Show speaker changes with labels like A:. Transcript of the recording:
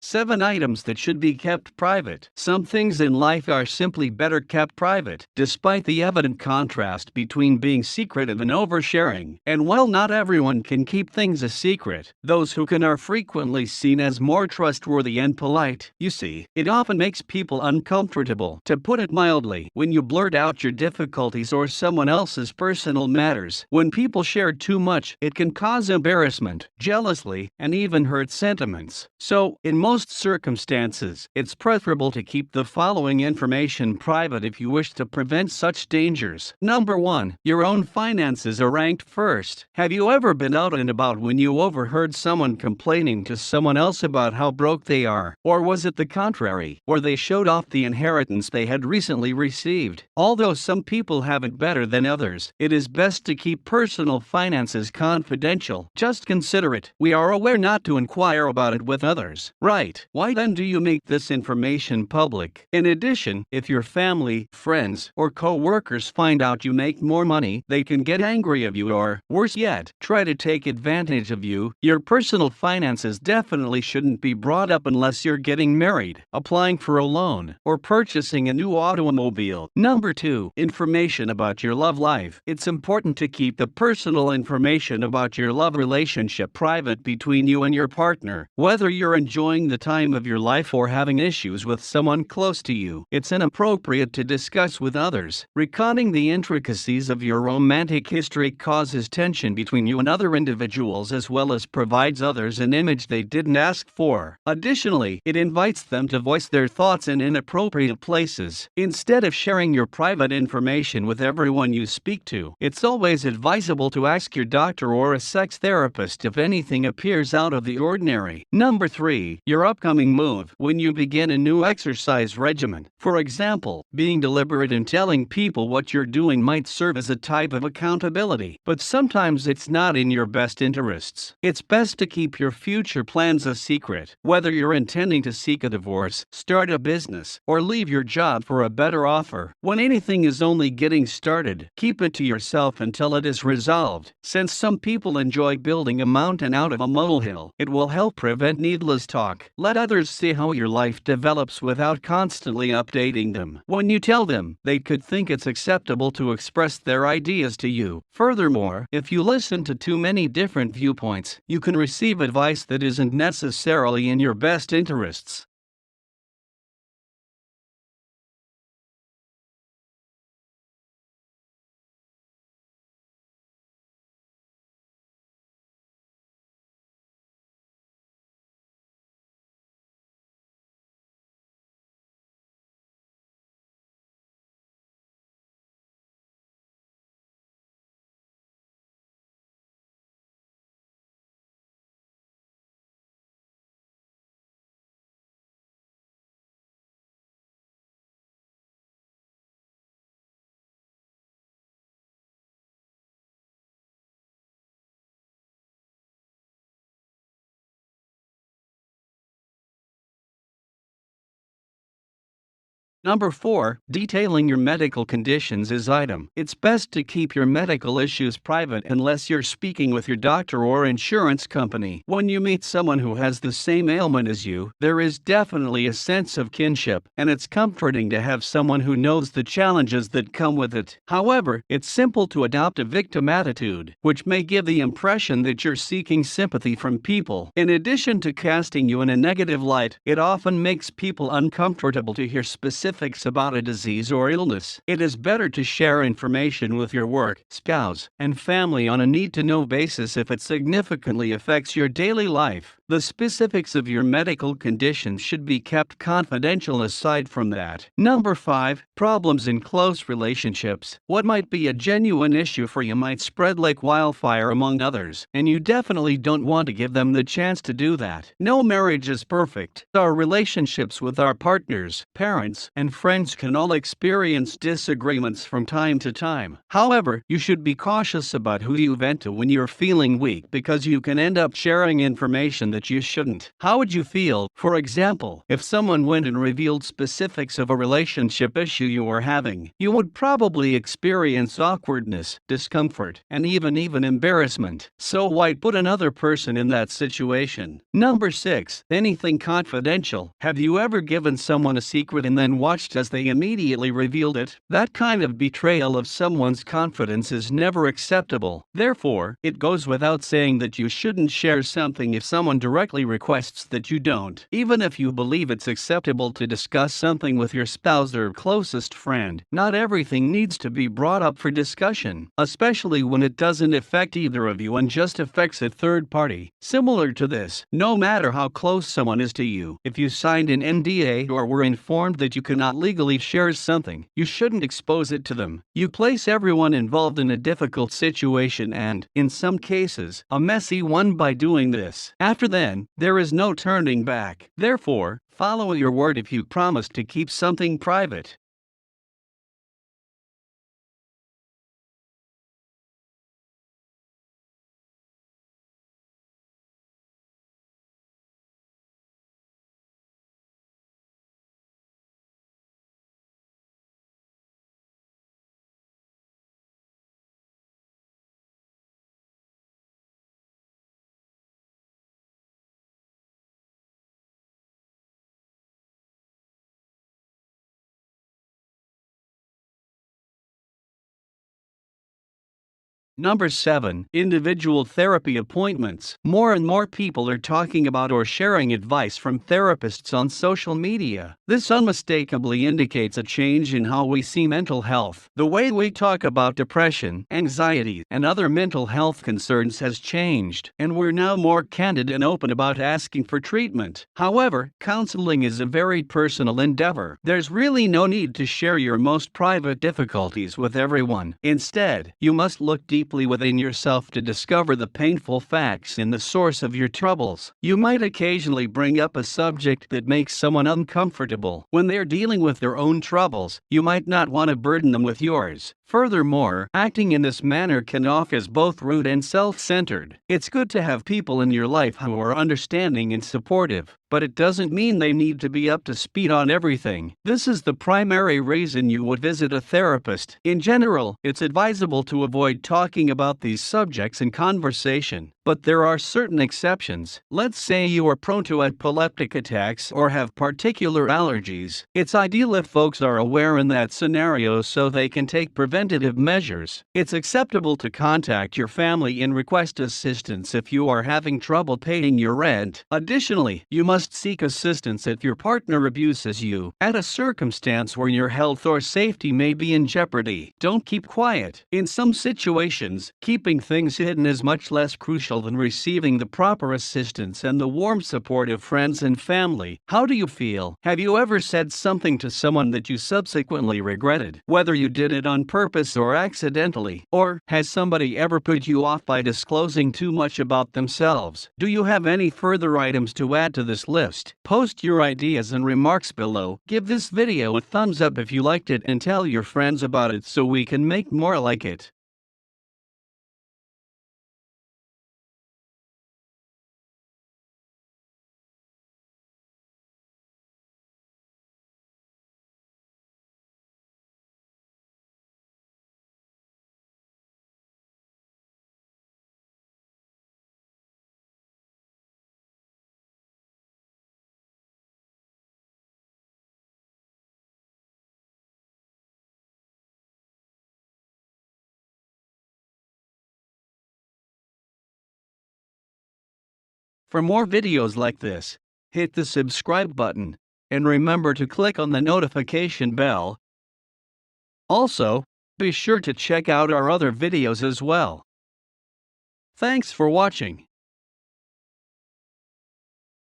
A: 7 items that should be kept private. Some things in life are simply better kept private, despite the evident contrast between being secretive and oversharing. And while not everyone can keep things a secret, those who can are frequently seen as more trustworthy and polite. You see, it often makes people uncomfortable, to put it mildly, when you blurt out your difficulties or someone else's personal matters. When people share too much, it can cause embarrassment, jealousy, and even hurt sentiments. So, in most circumstances, it's preferable to keep the following information private if you wish to prevent such dangers. Number 1. Your own finances are ranked first. Have you ever been out and about when you overheard someone complaining to someone else about how broke they are? Or was it the contrary, where they showed off the inheritance they had recently received? Although some people have it better than others, it is best to keep personal finances confidential. Just consider it. We are aware not to inquire about it with others. Right. Why then do you make this information public? In addition, if your family, friends, or co-workers find out you make more money, they can get angry of you or, worse yet, try to take advantage of you. Your personal finances definitely shouldn't be brought up unless you're getting married, applying for a loan, or purchasing a new automobile. Number 2. Information about your love life. It's important to keep the personal information about your love relationship private between you and your partner. Whether you're enjoying the time of your life or having issues with someone close to you, it's inappropriate to discuss with others. Recounting the intricacies of your romantic history causes tension between you and other individuals as well as provides others an image they didn't ask for. Additionally, it invites them to voice their thoughts in inappropriate places. Instead of sharing your private information with everyone you speak to, it's always advisable to ask your doctor or a sex therapist if anything appears out of the ordinary. Number 3. Your upcoming move. When you begin a new exercise regimen, for example, being deliberate in telling people what you're doing might serve as a type of accountability, but sometimes it's not in your best interests. It's best to keep your future plans a secret. Whether you're intending to seek a divorce, start a business, or leave your job for a better offer, when anything is only getting started, keep it to yourself until it is resolved. Since some people enjoy building a mountain out of a molehill, it will help prevent needless talk. Let others see how your life develops without constantly updating them. When you tell them, they could think it's acceptable to express their ideas to you. Furthermore, if you listen to too many different viewpoints, you can receive advice that isn't necessarily in your best interests. Number 4. Detailing your medical conditions is item. It's best to keep your medical issues private unless you're speaking with your doctor or insurance company. When you meet someone who has the same ailment as you, there is definitely a sense of kinship, and it's comforting to have someone who knows the challenges that come with it. However, it's simple to adopt a victim attitude, which may give the impression that you're seeking sympathy from people. In addition to casting you in a negative light, it often makes people uncomfortable to hear specifics about a disease or illness. It is better to share information with your work, spouse, and family on a need-to-know basis if it significantly affects your daily life. The specifics of your medical conditions should be kept confidential aside from that. Number 5. Problems in close relationships. What might be a genuine issue for you might spread like wildfire among others, and you definitely don't want to give them the chance to do that. No marriage is perfect. Our relationships with our partners, parents, and friends can all experience disagreements from time to time. However, you should be cautious about who you vent to when you're feeling weak because you can end up sharing information that that you shouldn't. How would you feel, for example, if someone went and revealed specifics of a relationship issue you were having? You would probably experience awkwardness, discomfort, and even embarrassment. So why put another person in that situation? Number 6. Anything confidential. Have you ever given someone a secret and then watched as they immediately revealed it? That kind of betrayal of someone's confidence is never acceptable. Therefore, it goes without saying that you shouldn't share something if someone directly requests that you don't. Even if you believe it's acceptable to discuss something with your spouse or closest friend, not everything needs to be brought up for discussion, especially when it doesn't affect either of you and just affects a third party. Similar to this, no matter how close someone is to you, if you signed an NDA or were informed that you cannot legally share something, you shouldn't expose it to them. You place everyone involved in a difficult situation and, in some cases, a messy one by doing this. After then, there is no turning back. Therefore, follow your word if you promise to keep something private. Number 7. Individual therapy appointments. More and more people are talking about or sharing advice from therapists on social media. This unmistakably indicates a change in how we see mental health. The way we talk about depression, anxiety, and other mental health concerns has changed, and we're now more candid and open about asking for treatment. However, counseling is a very personal endeavor. There's really no need to share your most private difficulties with everyone. Instead, you must look deeply within yourself to discover the painful facts in the source of your troubles. You might occasionally bring up a subject that makes someone uncomfortable. When they're dealing with their own troubles, you might not want to burden them with yours. Furthermore, acting in this manner can often be both rude and self-centered. It's good to have people in your life who are understanding and supportive, but it doesn't mean they need to be up to speed on everything. This is the primary reason you would visit a therapist. In general, it's advisable to avoid talking about these subjects in conversation, but there are certain exceptions. Let's say you are prone to epileptic attacks or have particular allergies. It's ideal if folks are aware in that scenario so they can take preventative measures. It's acceptable to contact your family and request assistance if you are having trouble paying your rent. Additionally, you must seek assistance if your partner abuses you, at a circumstance where your health or safety may be in jeopardy. Don't keep quiet. In some situations, keeping things hidden is much less crucial than receiving the proper assistance and the warm support of friends and family. How do you feel? Have you ever said something to someone that you subsequently regretted, whether you did it on purpose or accidentally? Or has somebody ever put you off by disclosing too much about themselves? Do you have any further items to add to this list? Post your ideas and remarks below. Give this video a thumbs up if you liked it and tell your friends about it so we can make more like it. For more videos like this, hit the subscribe button, and remember to click on the notification bell. Also, be sure to check out our other videos as well. Thanks for watching.